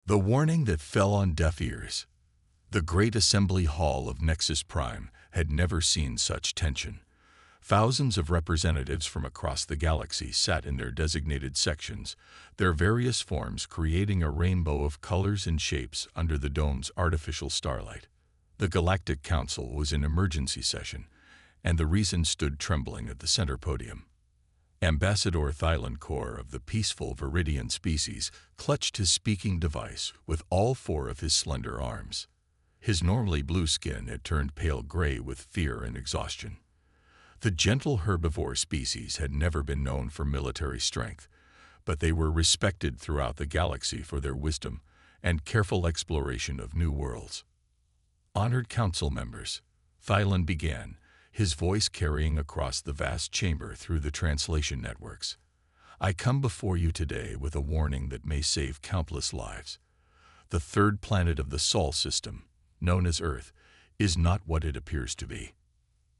The warning that fell on deaf ears. The great assembly hall of Nexus Prime had never seen such tension. Thousands of representatives from across the galaxy sat in their designated sections, their various forms creating a rainbow of colors and shapes under the dome's artificial starlight. The Galactic Council was in emergency session, and the Reason stood trembling at the center podium. Ambassador Thylan Core of the peaceful Viridian species clutched his speaking device with all four of his slender arms. His normally blue skin had turned pale gray with fear and exhaustion. The gentle herbivore species had never been known for military strength, but they were respected throughout the galaxy for their wisdom and careful exploration of new worlds. Honored council members, Thylan began, his voice carrying across the vast chamber through the translation networks. I come before you today with a warning that may save countless lives. The third planet of the Sol system, known as Earth, is not what it appears to be.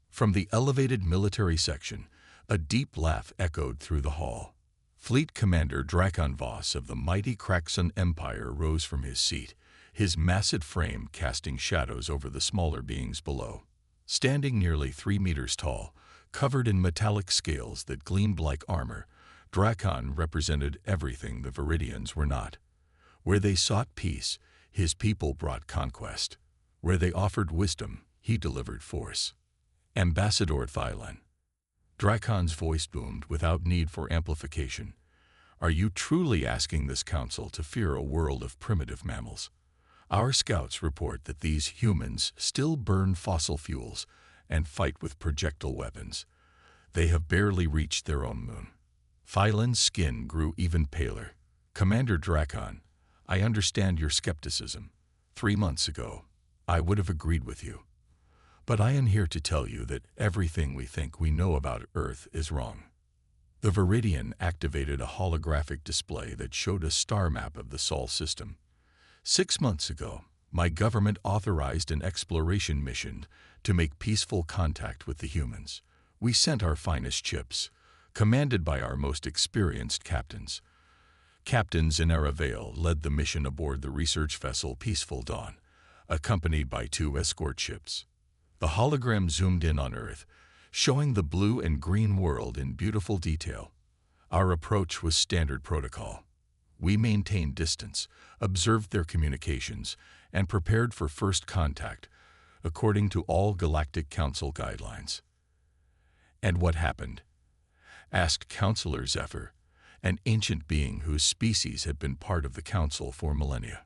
From the elevated military section, a deep laugh echoed through the hall. Fleet Commander Drakon Voss of the mighty Kraxon Empire rose from his seat, his massive frame casting shadows over the smaller beings below. Standing nearly 3 meters tall, covered in metallic scales that gleamed like armor, Drakon represented everything the Viridians were not. Where they sought peace, his people brought conquest. Where they offered wisdom, he delivered force. Ambassador Thylan. Drakon's voice boomed without need for amplification. Are you truly asking this council to fear a world of primitive mammals? Our scouts report that these humans still burn fossil fuels and fight with projectile weapons. They have barely reached their own moon. Thylan's skin grew even paler. Commander Drakon, I understand your skepticism. 3 months ago, I would have agreed with you. But I am here to tell you that everything we think we know about Earth is wrong. The Viridian activated a holographic display that showed a star map of the Sol system. 6 months ago, my government authorized an exploration mission to make peaceful contact with the humans. We sent our finest ships, commanded by our most experienced captains. Captain Zenera Vale led the mission aboard the research vessel Peaceful Dawn, accompanied by 2 escort ships. The hologram zoomed in on Earth, showing the blue and green world in beautiful detail. Our approach was standard protocol. We maintained distance, observed their communications, and prepared for first contact, according to all Galactic Council guidelines. And what happened? Asked Counselor Zephyr, an ancient being whose species had been part of the Council for millennia.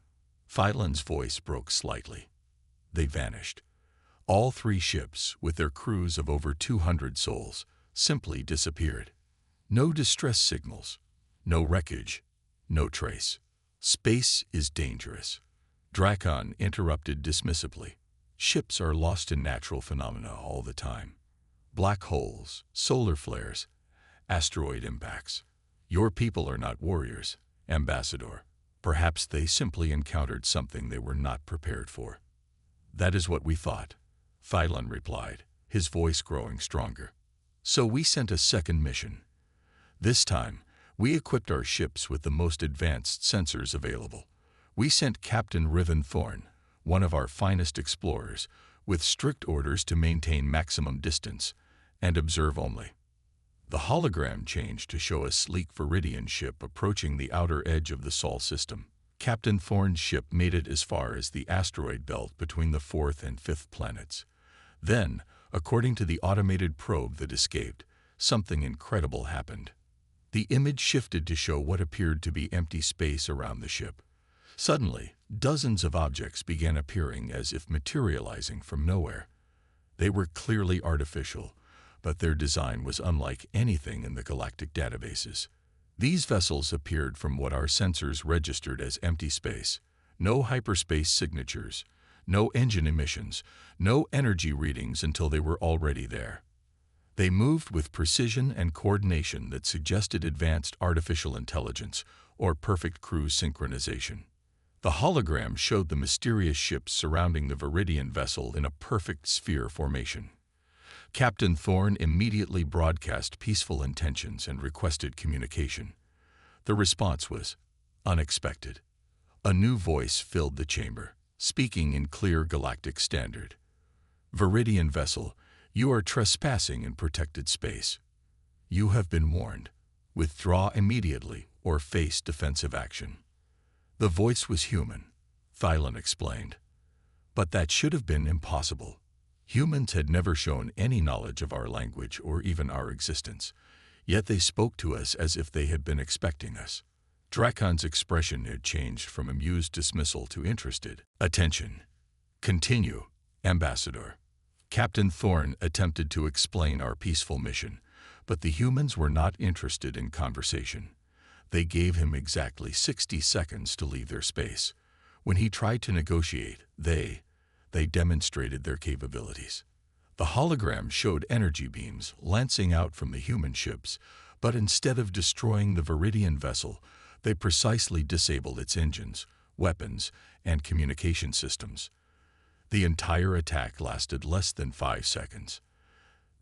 Thylan's voice broke slightly. They vanished. All 3 ships, with their crews of over 200 souls, simply disappeared. No distress signals, no wreckage, no trace. Space is dangerous. Drakon interrupted dismissively. Ships are lost in natural phenomena all the time. Black holes, solar flares, asteroid impacts. Your people are not warriors, Ambassador. Perhaps they simply encountered something they were not prepared for. That is what we thought, Thylan replied, his voice growing stronger. So we sent a second mission. This time, we equipped our ships with the most advanced sensors available. We sent Captain Riven Thorn, one of our finest explorers, with strict orders to maintain maximum distance and observe only. The hologram changed to show a sleek Viridian ship approaching the outer edge of the Sol system. Captain Thorn's ship made it as far as the asteroid belt between the 4th and 5th planets. Then, according to the automated probe that escaped, something incredible happened. The image shifted to show what appeared to be empty space around the ship. Suddenly, dozens of objects began appearing as if materializing from nowhere. They were clearly artificial, but their design was unlike anything in the galactic databases. These vessels appeared from what our sensors registered as empty space. No hyperspace signatures, no engine emissions, no energy readings until they were already there. They moved with precision and coordination that suggested advanced artificial intelligence or perfect crew synchronization. The hologram showed the mysterious ships surrounding the Viridian vessel in a perfect sphere formation. Captain Thorn immediately broadcast peaceful intentions and requested communication. The response was unexpected. A new voice filled the chamber, speaking in clear galactic standard. "Viridian vessel, you are trespassing in protected space. You have been warned. Withdraw immediately or face defensive action." The voice was human, Thylon explained. But that should have been impossible. Humans had never shown any knowledge of our language or even our existence, yet they spoke to us as if they had been expecting us. Dracon's expression had changed from amused dismissal to interested. "Attention. Continue, Ambassador." Captain Thorne attempted to explain our peaceful mission, but the humans were not interested in conversation. They gave him exactly 60 seconds to leave their space. When he tried to negotiate, they demonstrated their capabilities. The hologram showed energy beams lancing out from the human ships, but instead of destroying the Viridian vessel, they precisely disabled its engines, weapons, and communication systems. The entire attack lasted less than 5 seconds.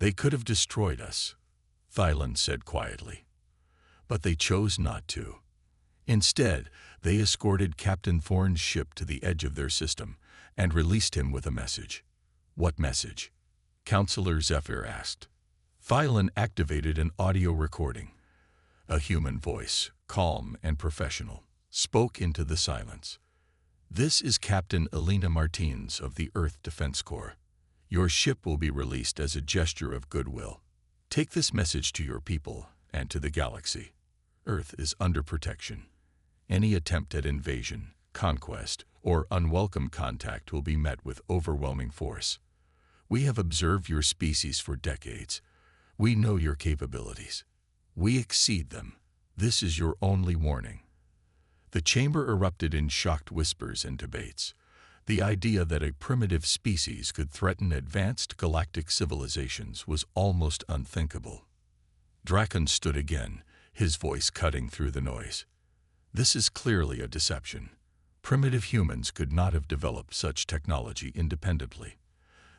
"They could have destroyed us," Thylon said quietly. "But they chose not to. Instead, they escorted Captain Thorne's ship to the edge of their system and released him with a message." "What message?" Counselor Zephyr asked. Thylon activated an audio recording. A human voice, calm and professional, spoke into the silence. "This is Captain Elena Martins of the Earth Defense Corps. Your ship will be released as a gesture of goodwill. Take this message to your people and to the galaxy. Earth is under protection. Any attempt at invasion, conquest, or unwelcome contact will be met with overwhelming force. We have observed your species for decades. We know your capabilities. We exceed them. This is your only warning." The chamber erupted in shocked whispers and debates. The idea that a primitive species could threaten advanced galactic civilizations was almost unthinkable. Dracon stood again, his voice cutting through the noise. "This is clearly a deception. Primitive humans could not have developed such technology independently.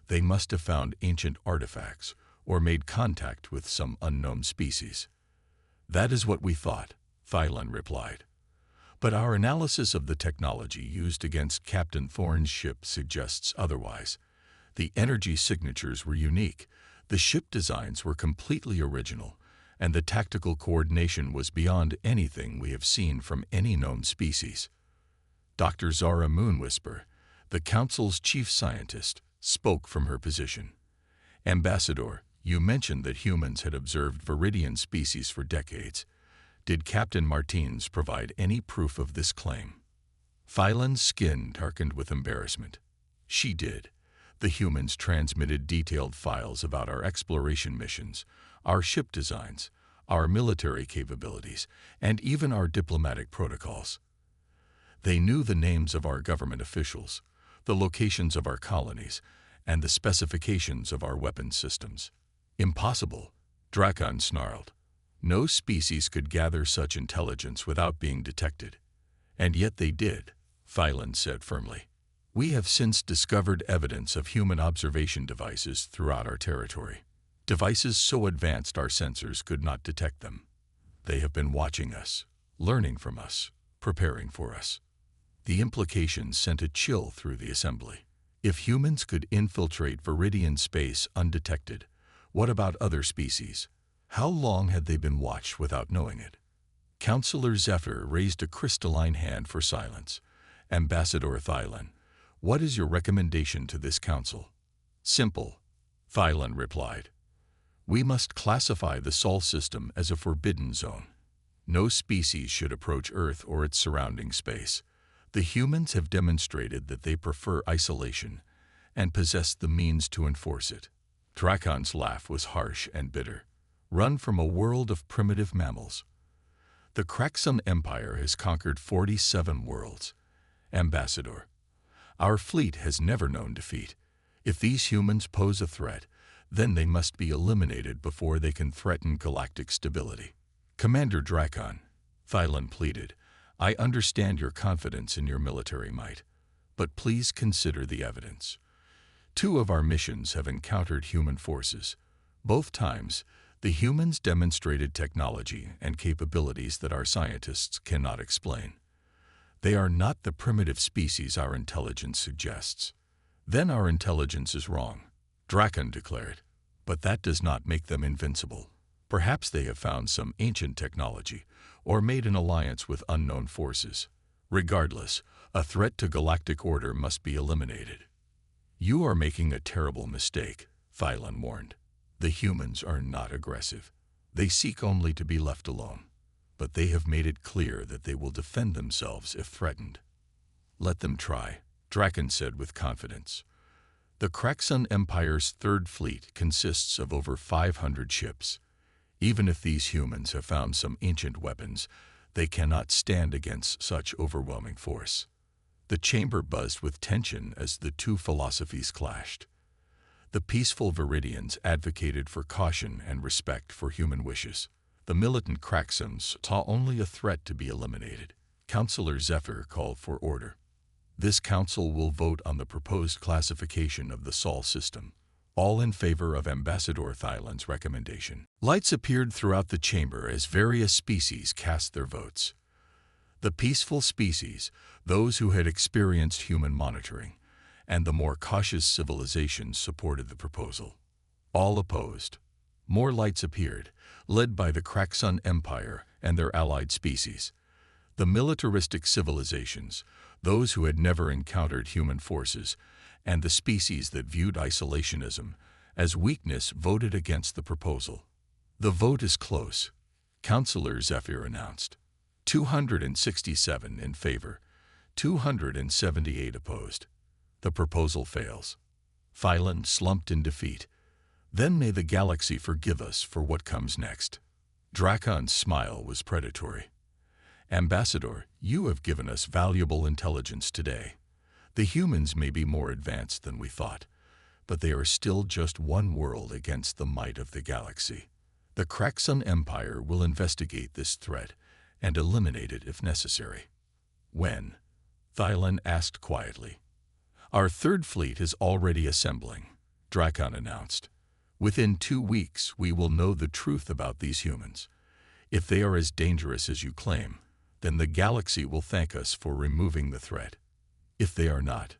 They must have found ancient artifacts or made contact with some unknown species." "That is what we thought," Thylon replied. "But our analysis of the technology used against Captain Thorne's ship suggests otherwise. The energy signatures were unique, the ship designs were completely original, and the tactical coordination was beyond anything we have seen from any known species." Dr. Zara Moonwhisper, the Council's chief scientist, spoke from her position. "Ambassador, you mentioned that humans had observed Viridian species for decades. Did Captain Martins provide any proof of this claim?" Thylon's skin darkened with embarrassment. "She did. The humans transmitted detailed files about our exploration missions, our ship designs, our military capabilities, and even our diplomatic protocols. They knew the names of our government officials, the locations of our colonies, and the specifications of our weapons systems." "Impossible," Dracon snarled. "No species could gather such intelligence without being detected." "And yet they did," Thylon said firmly. "We have since discovered evidence of human observation devices throughout our territory. Devices so advanced our sensors could not detect them. They have been watching us, learning from us, preparing for us." The implications sent a chill through the assembly. If humans could infiltrate Viridian space undetected, what about other species? How long had they been watched without knowing it? Counselor Zephyr raised a crystalline hand for silence. "Ambassador Thylon, what is your recommendation to this council?" "Simple," Thylon replied. "We must classify the Sol system as a forbidden zone. No species should approach Earth or its surrounding space. The humans have demonstrated that they prefer isolation and possess the means to enforce it." Dracon's laugh was harsh and bitter. "Run from a world of primitive mammals. The Kraxum Empire has conquered 47 worlds. Ambassador, our fleet has never known defeat. If these humans pose a threat, then they must be eliminated before they can threaten galactic stability." "Commander Dracon," Thylon pleaded, "I understand your confidence in your military might, but please consider the evidence. 2 of our missions have encountered human forces. Both times, the humans demonstrated technology and capabilities that our scientists cannot explain. They are not the primitive species our intelligence suggests. Then our intelligence is wrong, Drakon declared. But that does not make them invincible. Perhaps they have found some ancient technology, or made an alliance with unknown forces. Regardless, a threat to galactic order must be eliminated. You are making a terrible mistake, Thylon warned. The humans are not aggressive. They seek only to be left alone. But they have made it clear that they will defend themselves if threatened. Let them try, Drakon said with confidence. The Kraxon Empire's Third Fleet consists of over 500 ships. Even if these humans have found some ancient weapons, they cannot stand against such overwhelming force. The chamber buzzed with tension as the two philosophies clashed. The peaceful Viridians advocated for caution and respect for human wishes. The militant Kraxons saw only a threat to be eliminated. Councillor Zephyr called for order. This council will vote on the proposed classification of the Sol system, all in favor of Ambassador Thylon's recommendation. Lights appeared throughout the chamber as various species cast their votes. The peaceful species, those who had experienced human monitoring, and the more cautious civilizations supported the proposal. All opposed. More lights appeared, led by the Kraxon Empire and their allied species. The militaristic civilizations, those who had never encountered human forces, and the species that viewed isolationism as weakness voted against the proposal. The vote is close, Councillor Zephyr announced. 267 in favor, 278 opposed. The proposal fails. Thylon slumped in defeat. Then may the galaxy forgive us for what comes next. Drakon's smile was predatory. Ambassador, you have given us valuable intelligence today. The humans may be more advanced than we thought, but they are still just one world against the might of the galaxy. The Kraxon Empire will investigate this threat and eliminate it if necessary. When? Thylon asked quietly. Our third fleet is already assembling, Drakon announced. Within 2 weeks, we will know the truth about these humans. If they are as dangerous as you claim, then the galaxy will thank us for removing the threat. If they are not,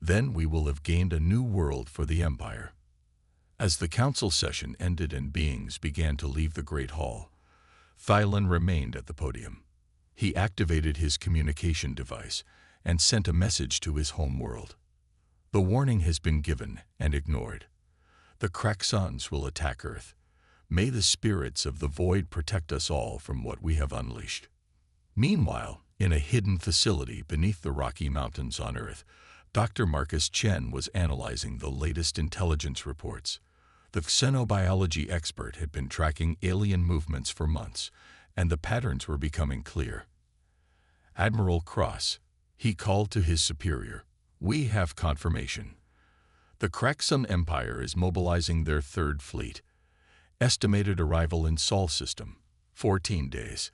then we will have gained a new world for the Empire. As the council session ended and beings began to leave the Great Hall, Thylon remained at the podium. He activated his communication device and sent a message to his home world. The warning has been given and ignored. The Kraxons will attack Earth. May the spirits of the void protect us all from what we have unleashed. Meanwhile, in a hidden facility beneath the Rocky Mountains on Earth, Dr. Marcus Chen was analyzing the latest intelligence reports. The xenobiology expert had been tracking alien movements for months, and the patterns were becoming clear. Admiral Cross, he called to his superior, we have confirmation. The Kraxon Empire is mobilizing their third fleet. Estimated arrival in Sol system, 14 days.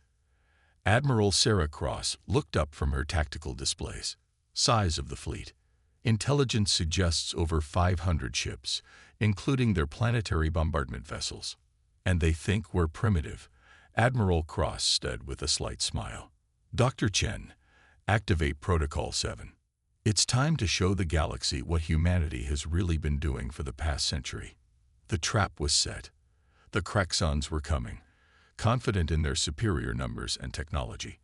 Admiral Sarah Cross looked up from her tactical displays. Size of the fleet. Intelligence suggests over 500 ships, including their planetary bombardment vessels. And they think we're primitive, Admiral Cross said with a slight smile. Dr. Chen, activate Protocol 7. It's time to show the galaxy what humanity has really been doing for the past century. The trap was set. The Kraxons were coming, confident in their superior numbers and technology.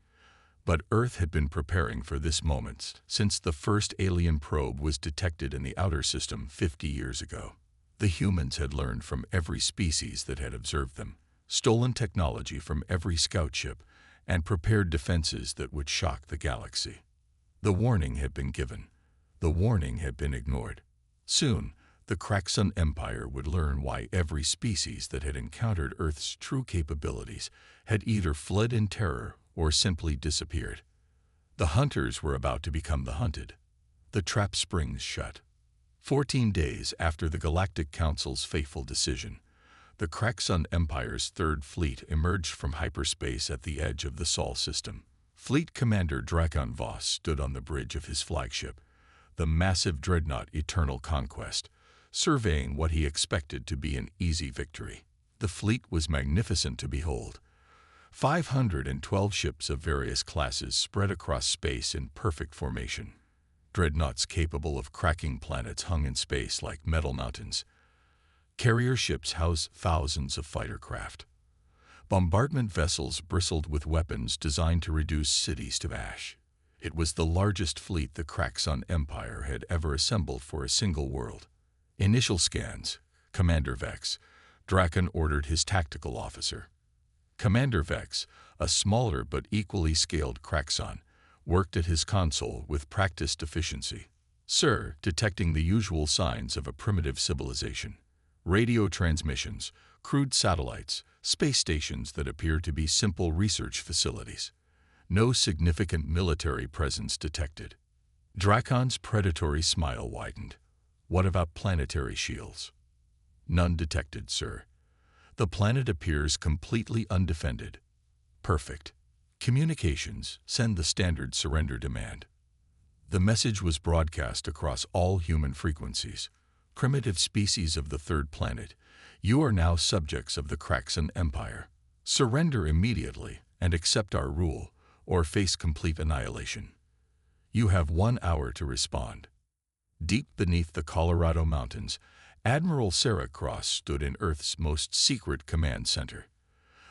But Earth had been preparing for this moment since the first alien probe was detected in the outer system 50 years ago. The humans had learned from every species that had observed them, stolen technology from every scout ship, and prepared defenses that would shock the galaxy. The warning had been given. The warning had been ignored. Soon, the Kraxon Empire would learn why every species that had encountered Earth's true capabilities had either fled in terror or simply disappeared. The hunters were about to become the hunted. The trap springs shut. 14 days after the Galactic Council's fateful decision, the Kraxon Empire's third fleet emerged from hyperspace at the edge of the Sol system. Fleet Commander Drakon Voss stood on the bridge of his flagship, the massive dreadnought Eternal Conquest, surveying what he expected to be an easy victory. The fleet was magnificent to behold. 512 ships of various classes spread across space in perfect formation. Dreadnoughts capable of cracking planets hung in space like metal mountains. Carrier ships housed thousands of fighter craft. Bombardment vessels bristled with weapons designed to reduce cities to ash. It was the largest fleet the Craxon Empire had ever assembled for a single world. Initial scans. Commander Vex. Draken ordered his tactical officer. Commander Vex, a smaller but equally scaled Craxon, worked at his console with practiced efficiency. Sir, detecting the usual signs of a primitive civilization. Radio transmissions, crude satellites, space stations that appear to be simple research facilities. No significant military presence detected. Drakon's predatory smile widened. What about planetary shields? None detected, sir. The planet appears completely undefended. Perfect. Communications, send the standard surrender demand. The message was broadcast across all human frequencies. Primitive species of the third planet, you are now subjects of the Craxon Empire. Surrender immediately and accept our rule, or face complete annihilation. You have 1 hour to respond. Deep beneath the Colorado Mountains, Admiral Sarah Cross stood in Earth's most secret command center.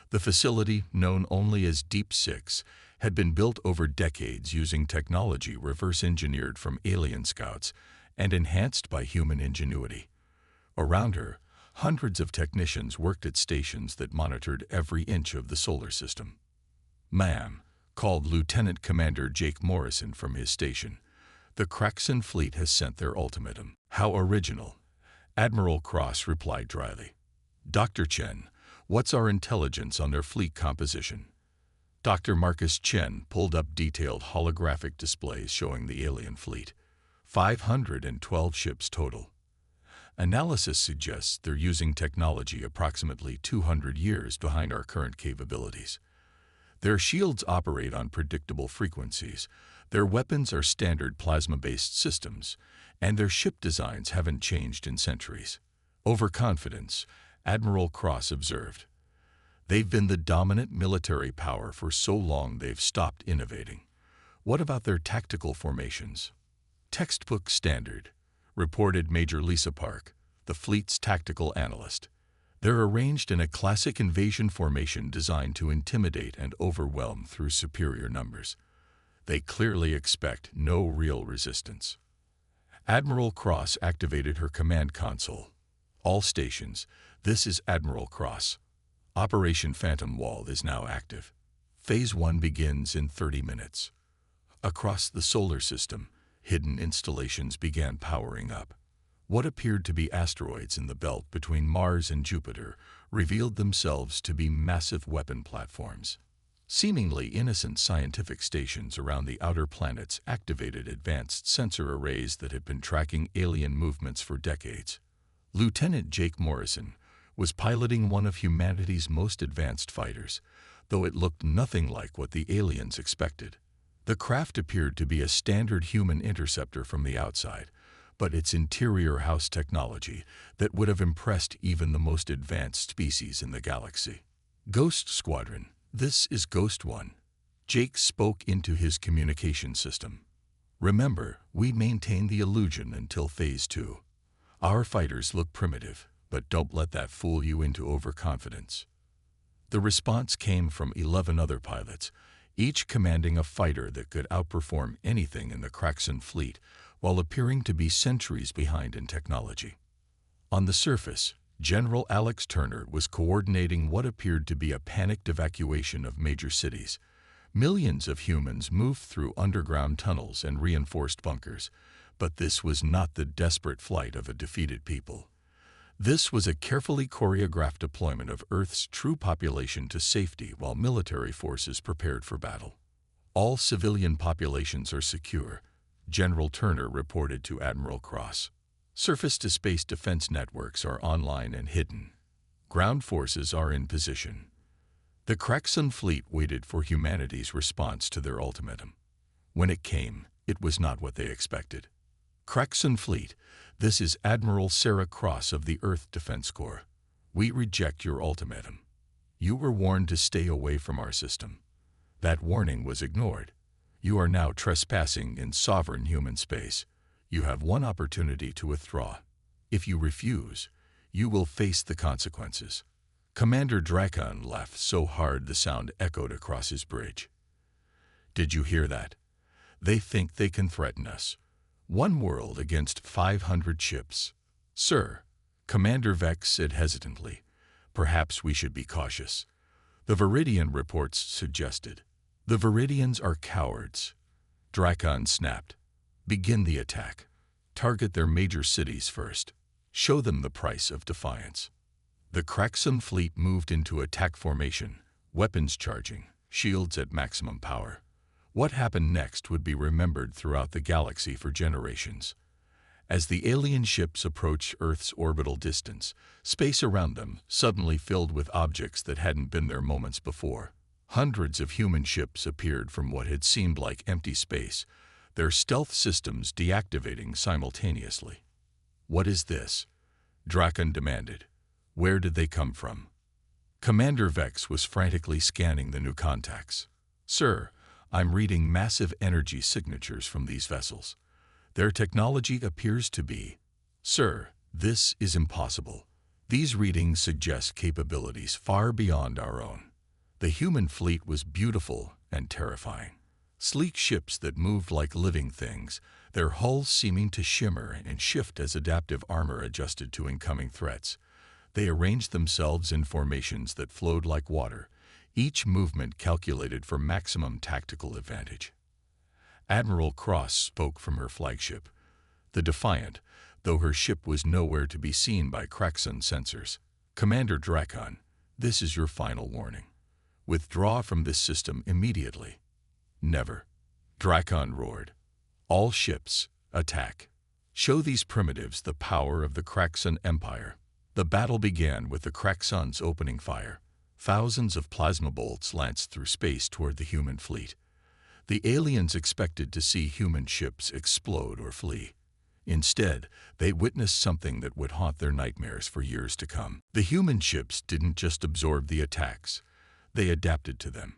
The facility, known only as Deep Six, had been built over decades using technology reverse-engineered from alien scouts and enhanced by human ingenuity. Around her, hundreds of technicians worked at stations that monitored every inch of the solar system. "Ma'am," called Lieutenant Commander Jake Morrison from his station, "the Craxon fleet has sent their ultimatum." "How original," Admiral Cross replied dryly. "Dr. Chen, what's our intelligence on their fleet composition?" Dr. Marcus Chen pulled up detailed holographic displays showing the alien fleet. 512 ships total. Analysis suggests they're using technology approximately 200 years behind our current capabilities. Their shields operate on predictable frequencies, their weapons are standard plasma-based systems, and their ship designs haven't changed in centuries. Overconfidence, Admiral Cross observed. They've been the dominant military power for so long they've stopped innovating. What about their tactical formations? Textbook standard, reported Major Lisa Park, the fleet's tactical analyst. They're arranged in a classic invasion formation designed to intimidate and overwhelm through superior numbers. They clearly expect no real resistance. Admiral Cross activated her command console. All stations, this is Admiral Cross. Operation Phantom Wall is now active. Phase 1 begins in 30 minutes. Across the solar system, hidden installations began powering up. What appeared to be asteroids in the belt between Mars and Jupiter revealed themselves to be massive weapon platforms. Seemingly innocent scientific stations around the outer planets activated advanced sensor arrays that had been tracking alien movements for decades. Lieutenant Jake Morrison was piloting one of humanity's most advanced fighters, though it looked nothing like what the aliens expected. The craft appeared to be a standard human interceptor from the outside, but its interior housed technology that would have impressed even the most advanced species in the galaxy. "Ghost Squadron, this is Ghost One." Jake spoke into his communication system. "Remember, we maintain the illusion until Phase 2. Our fighters look primitive, but don't let that fool you into overconfidence." The response came from 11 other pilots, each commanding a fighter that could outperform anything in the Craxon fleet while appearing to be centuries behind in technology. On the surface, General Alex Turner was coordinating what appeared to be a panicked evacuation of major cities. Millions of humans moved through underground tunnels and reinforced bunkers, but this was not the desperate flight of a defeated people. This was a carefully choreographed deployment of Earth's true population to safety while military forces prepared for battle. "All civilian populations are secure," General Turner reported to Admiral Cross. "Surface-to-space defense networks are online and hidden. Ground forces are in position." The Craxon fleet waited for humanity's response to their ultimatum. When it came, it was not what they expected. "Craxon fleet, this is Admiral Sarah Cross of the Earth Defense Corps. We reject your ultimatum." You were warned to stay away from our system. That warning was ignored. You are now trespassing in sovereign human space. You have one opportunity to withdraw. If you refuse, you will face the consequences." Commander Drakon laughed so hard the sound echoed across his bridge. "Did you hear that? They think they can threaten us. One world against 500 ships." "Sir," Commander Vex said hesitantly, "perhaps we should be cautious." The Viridian reports suggested. "The Viridians are cowards." Drakon snapped. "Begin the attack. Target their major cities first. Show them the price of defiance." The Kraxon fleet moved into attack formation, weapons charging, shields at maximum power. What happened next would be remembered throughout the galaxy for generations. As the alien ships approached Earth's orbital distance, space around them suddenly filled with objects that hadn't been there moments before. Hundreds of human ships appeared from what had seemed like empty space, their stealth systems deactivating simultaneously. "What is this?" Drakon demanded. "Where did they come from?" Commander Vex was frantically scanning the new contacts. "Sir, I'm reading massive energy signatures from these vessels. Their technology appears to be..." "Sir, this is impossible. These readings suggest capabilities far beyond our own." The human fleet was beautiful and terrifying. Sleek ships that moved like living things, their hulls seeming to shimmer and shift as adaptive armor adjusted to incoming threats. They arranged themselves in formations that flowed like water, each movement calculated for maximum tactical advantage. Admiral Cross spoke from her flagship, the Defiant, though her ship was nowhere to be seen by Kraxon sensors. "Commander Drakon, this is your final warning. Withdraw from this system immediately." "Never," Drakon roared. "All ships, attack. Show these primitives the power of the Kraxon Empire." The battle began with the Kraxons opening fire. Thousands of plasma bolts lanced through space toward the human fleet. The aliens expected to see human ships explode or flee. Instead, they witnessed something that would haunt their nightmares for years to come. The human ships didn't just absorb the attacks, they adapted to them.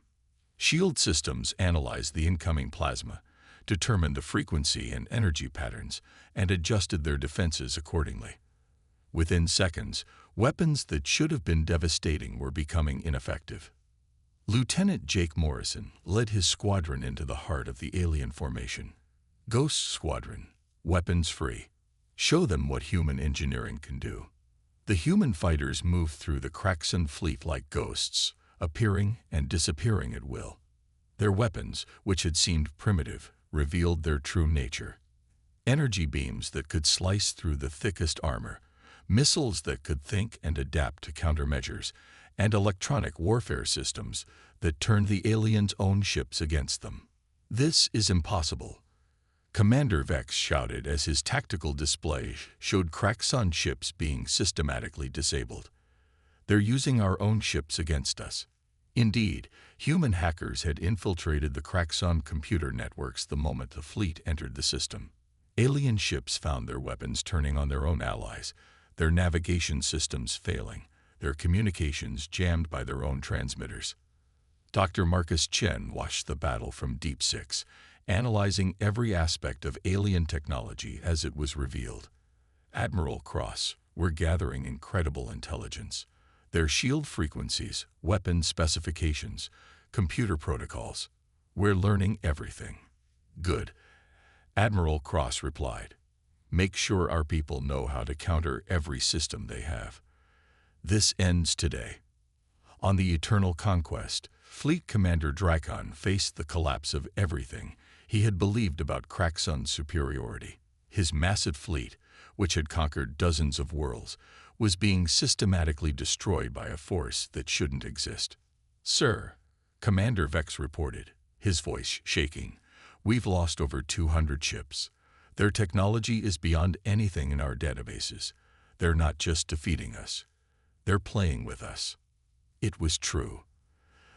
Shield systems analyzed the incoming plasma, determined the frequency and energy patterns, and adjusted their defenses accordingly. Within seconds, weapons that should have been devastating were becoming ineffective. Lieutenant Jake Morrison led his squadron into the heart of the alien formation. "Ghost Squadron, weapons free. Show them what human engineering can do." The human fighters moved through the Kraxon fleet like ghosts, appearing and disappearing at will. Their weapons, which had seemed primitive, revealed their true nature. Energy beams that could slice through the thickest armor, missiles that could think and adapt to countermeasures, and electronic warfare systems that turned the aliens' own ships against them. "This is impossible," Commander Vex shouted as his tactical display showed Kraxon ships being systematically disabled. "They're using our own ships against us." Indeed, human hackers had infiltrated the Kraxon computer networks the moment the fleet entered the system. Alien ships found their weapons turning on their own allies, their navigation systems failing, their communications jammed by their own transmitters. Dr. Marcus Chen watched the battle from Deep Six, analyzing every aspect of alien technology as it was revealed. Admiral Cross were gathering incredible intelligence. Their shield frequencies, weapon specifications, computer protocols. "We're learning everything." "Good," Admiral Cross replied. "Make sure our people know how to counter every system they have." This ends today. On the Eternal Conquest, Fleet Commander Drakon faced the collapse of everything he had believed about Kraxon's superiority. His massive fleet, which had conquered dozens of worlds, was being systematically destroyed by a force that shouldn't exist. "Sir," Commander Vex reported, his voice shaking, "we've lost over 200 ships. Their technology is beyond anything in our databases. They're not just defeating us. They're playing with us." It was true.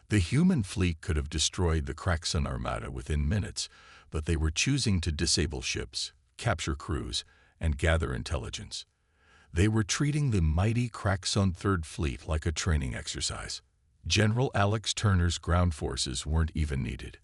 The human fleet could have destroyed the Kraxon Armada within minutes, but they were choosing to disable ships, capture crews, and gather intelligence. They were treating the mighty Kraxon Third Fleet like a training exercise. General Alex Turner's ground forces weren't even needed.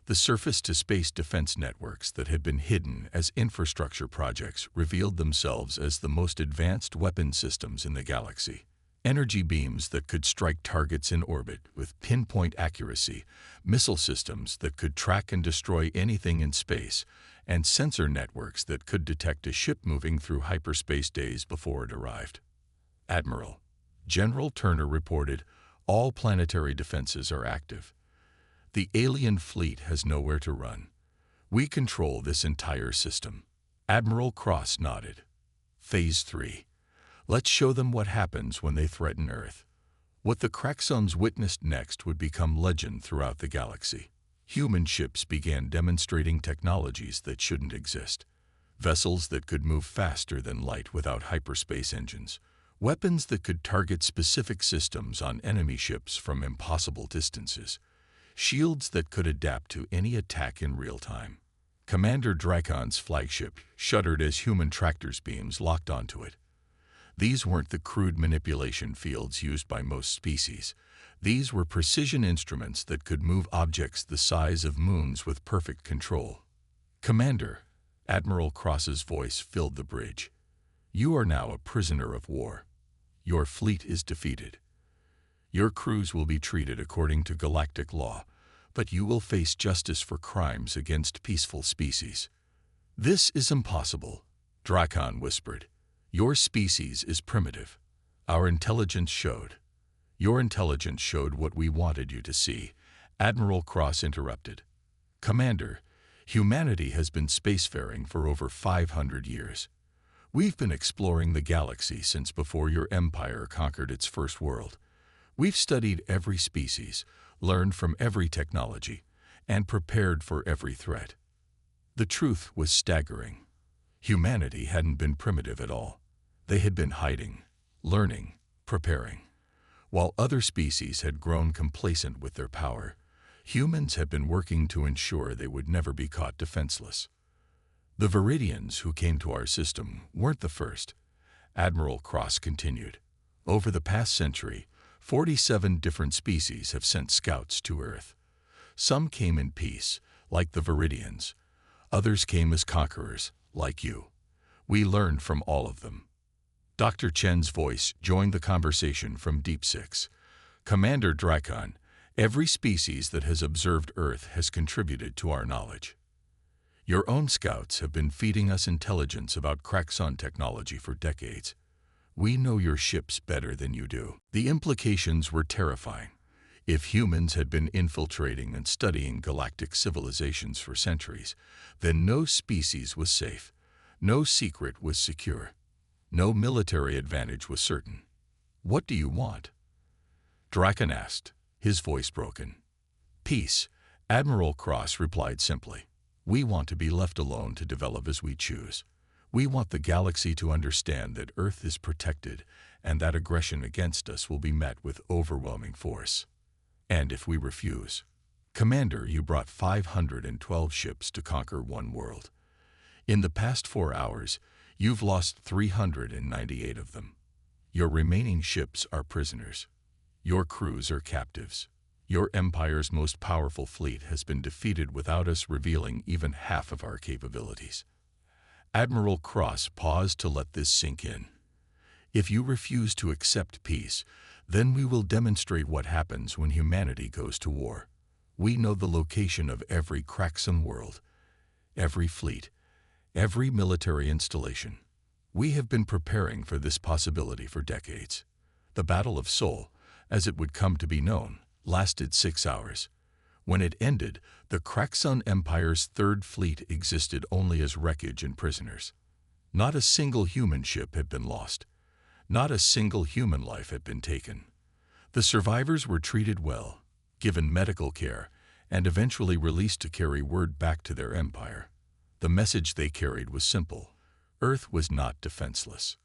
The surface-to-space defense networks that had been hidden as infrastructure projects revealed themselves as the most advanced weapon systems in the galaxy. Energy beams that could strike targets in orbit with pinpoint accuracy, missile systems that could track and destroy anything in space, and sensor networks that could detect a ship moving through hyperspace days before it arrived. Admiral, General Turner reported, all planetary defenses are active. The alien fleet has nowhere to run. We control this entire system. Admiral Cross nodded. Phase 3. Let's show them what happens when they threaten Earth. What the Craxons witnessed next would become legend throughout the galaxy. Human ships began demonstrating technologies that shouldn't exist. Vessels that could move faster than light without hyperspace engines. Weapons that could target specific systems on enemy ships from impossible distances. Shields that could adapt to any attack in real time. Commander Dracon's flagship shuddered as human tractor's beams locked onto it. These weren't the crude manipulation fields used by most species. These were precision instruments that could move objects the size of moons with perfect control. Commander, Admiral Cross's voice filled the bridge. You are now a prisoner of war. Your fleet is defeated. Your crews will be treated according to galactic law, but you will face justice for crimes against peaceful species. This is impossible, Dracon whispered. Your species is primitive. Our intelligence showed. Your intelligence showed what we wanted you to see, Admiral Cross interrupted. Commander, humanity has been spacefaring for over 500 years. We've been exploring the galaxy since before your empire conquered its first world. We've studied every species, learned from every technology, and prepared for every threat. The truth was staggering. Humanity hadn't been primitive at all. They had been hiding, learning, preparing. While other species had grown complacent with their power, humans had been working to ensure they would never be caught defenseless. The Viridians who came to our system weren't the first, Admiral Cross continued. Over the past century, 47 different species have sent scouts to Earth. Some came in peace, like the Viridians. Others came as conquerors, like you. We learned from all of them. Dr. Chen's voice joined the conversation from Deep Six. Commander Dracon, every species that has observed Earth has contributed to our knowledge. Your own scouts have been feeding us intelligence about Craxon technology for decades. We know your ships better than you do. The implications were terrifying. If humans had been infiltrating and studying galactic civilizations for centuries, then no species was safe, no secret was secure, no military advantage was certain. What do you want? Dracon asked, his voice broken. Peace, Admiral Cross replied simply. We want to be left alone to develop as we choose. We want the galaxy to understand that Earth is protected and that aggression against us will be met with overwhelming force. And if we refuse, Commander, you brought 512 ships to conquer one world. In the past 4 hours, you've lost 398 of them. Your remaining ships are prisoners. Your crews are captives. Your empire's most powerful fleet has been defeated without us revealing even half of our capabilities. Admiral Cross paused to let this sink in. If you refuse to accept peace, then we will demonstrate what happens when humanity goes to war. We know the location of every Craxon world, every fleet, every military installation. We have been preparing for this possibility for decades. The Battle of Sol, as it would come to be known, lasted 6 hours. When it ended, the Craxon Empire's third fleet existed only as wreckage and prisoners. Not a single human ship had been lost. Not a single human life had been taken. The survivors were treated well, given medical care, and eventually released to carry word back to their empire. The message they carried was simple. Earth was not defenseless.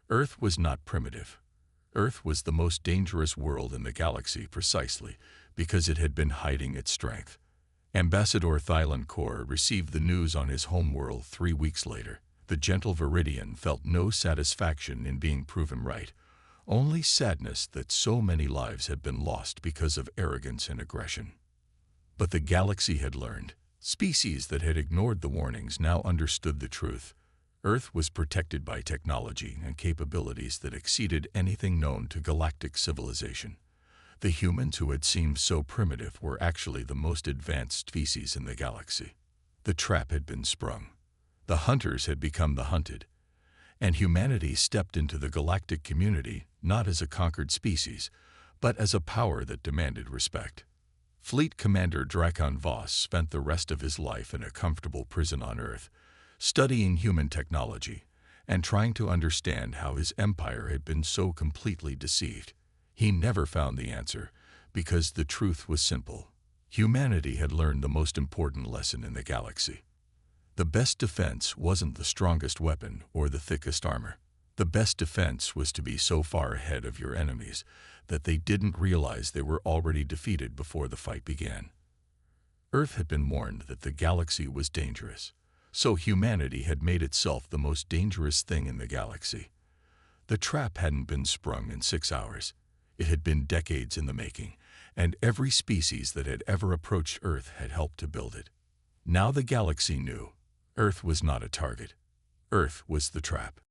Earth was not primitive. Earth was the most dangerous world in the galaxy precisely because it had been hiding its strength. Ambassador Thylon Kor received the news on his homeworld 3 weeks later. The gentle Viridian felt no satisfaction in being proven right, only sadness that so many lives had been lost because of arrogance and aggression. But the galaxy had learned. Species that had ignored the warnings now understood the truth. Earth was protected by technology and capabilities that exceeded anything known to galactic civilization. The humans who had seemed so primitive were actually the most advanced species in the galaxy. The trap had been sprung. The hunters had become the hunted, and humanity stepped into the galactic community not as a conquered species, but as a power that demanded respect. Fleet Commander Drakon Voss spent the rest of his life in a comfortable prison on Earth, studying human technology and trying to understand how his empire had been so completely deceived. He never found the answer, because the truth was simple. Humanity had learned the most important lesson in the galaxy. The best defense wasn't the strongest weapon or the thickest armor. The best defense was to be so far ahead of your enemies that they didn't realize they were already defeated before the fight began. Earth had been warned that the galaxy was dangerous, so humanity had made itself the most dangerous thing in the galaxy. The trap hadn't been sprung in 6 hours. It had been decades in the making, and every species that had ever approached Earth had helped to build it. Now the galaxy knew. Earth was not a target. Earth was the trap.